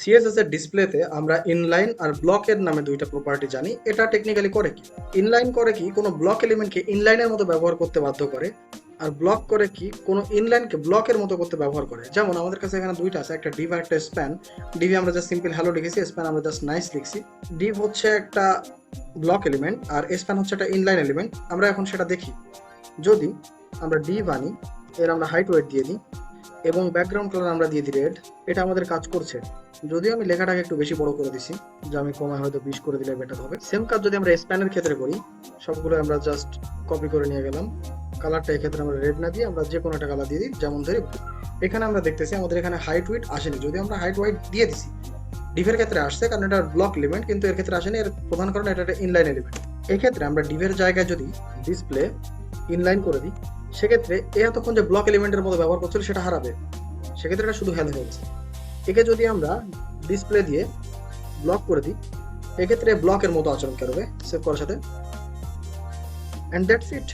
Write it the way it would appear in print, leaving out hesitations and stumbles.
CSS এর ডিসপ্লেতে আমরা ইনলাইন আর ব্লকের নামে দুইটা প্রপার্টি জানি। এটা টেকনিক্যালি করে কি? ইনলাইন করে কি কোনো ব্লক এলিমেন্টকে ইনলাইনের মতো ব্যবহার করতে বাধ্য করে, আর ব্লক করে কি কোনো ইনলাইনকে ব্লকের মতো করতে ব্যবহার করে। যেমন আমাদের কাছে এখানে দুইটা আছে, একটা ডিভ আর একটা স্প্যান। ডিভে আমরা জাস্ট সিম্পল হ্যালো লিখেছি, স্প্যান আমরা জাস্ট নাইস লিখছি। ডিভ হচ্ছে একটা ব্লক এলিমেন্ট আর স্প্যান হচ্ছে একটা ইনলাইন এলিমেন্ট। আমরা এখন সেটা দেখি। যদি আমরা ডিভ আনি, এর আমরা হাইট ওয়েট দিয়ে দিই এবং ব্যাকগ্রাউন্ড কালার আমরা দিয়ে দিই রেড, এটা আমাদের কাজ করছে। যদিও আমি লেখাটাকে একটু বেশি বড় করে দিছি, যে আমি কমায় হয়তো 20 করে দিলে বেটার হবে। সেম কাজ যদি আমরা স্প্যানের ক্ষেত্রে করি, সবগুলো আমরা জাস্ট কপি করে নিয়ে গেলাম। কালারটা এক্ষেত্রে আমরা রেড না দিয়ে আমরা যে কোনো একটা কালার দিয়ে দিই, যেমন ধরি এখানে আমরা দেখতেছি আমাদের এখানে হাইট ওয়েট আসেনি, যদি আমরা হাইট ওয়েট দিয়ে দিছি। ডিভের ক্ষেত্রে আসছে কারণ এটা ব্লক এলিমেন্ট, কিন্তু এর ক্ষেত্রে আসেনি। এর প্রধান কারণ এটা একটা ইনলাইন এলিমেন্ট। এই ক্ষেত্রে আমরা ডিভের জায়গায় যদি ডিসপ্লে ইনলাইন করে দিই, সেক্ষেত্রে এ এতক্ষণ যে ব্লক এলিমেন্টের মতো ব্যবহার করছিল সেটা হারাবে। সেক্ষেত্রে এটা শুধু হ্যালো হয়ে গেছে। একে যদি আমরা ডিসপ্লে দিয়ে ব্লক করে দিই, এক্ষেত্রে ব্লকের মতো আচরণ করবে সেভ করার সাথে। And that's it.